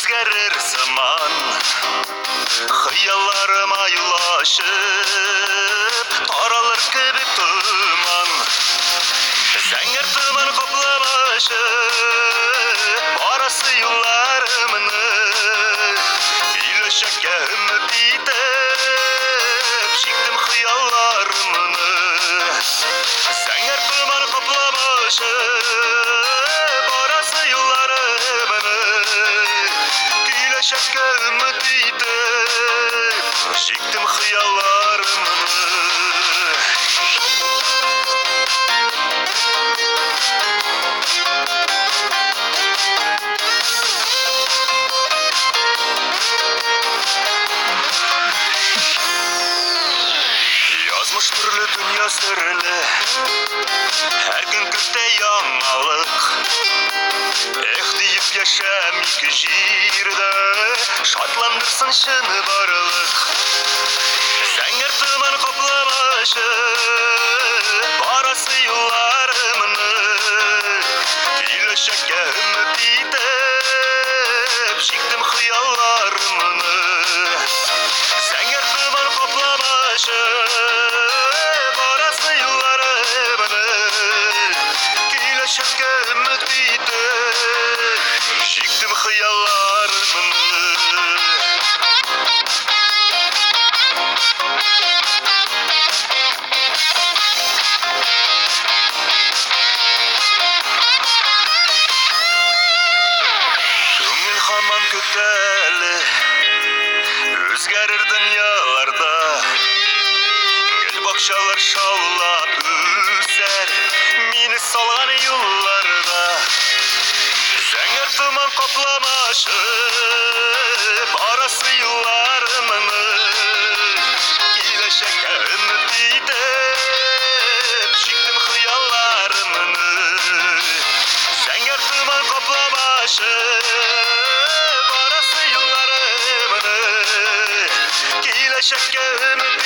Özgerir zaman, hıyallarıma yulaşıp taralır gibi tuman. Zengir tuman kaplamışıp barası yollarımını, iyileşekке ümit edip çektim hıyallarımını. Zengir tuman kaplamışıp barası yollarımını, iyileşekke ümit edip çektim hıyallarımını. Yazmış türlü dünya sırrını, her gün kütte yangalık. Eh deyip yaşam iki jirde, şatlandırsın şını barılık. Zengir tuman kaplamışıp barası yollarımını, iyileşekке ümit edip çektim hıyallarımını. Zengir tuman kaplamışıp barası yollarımını, iyileşekke ümit edip çektim hıyallarımını. Көңіл хаман көктәлі, өзгәрір дөньяларда. Гүл бакчалар шаулап үсәр, мине салган юлларда. Зәңгәр томан капламашып барасы юлларымны, киләчәккә өмет итеп чиктем хыялларымны. Зәңгәр томан капламашып barası yollarımını, kиләчәккә өмет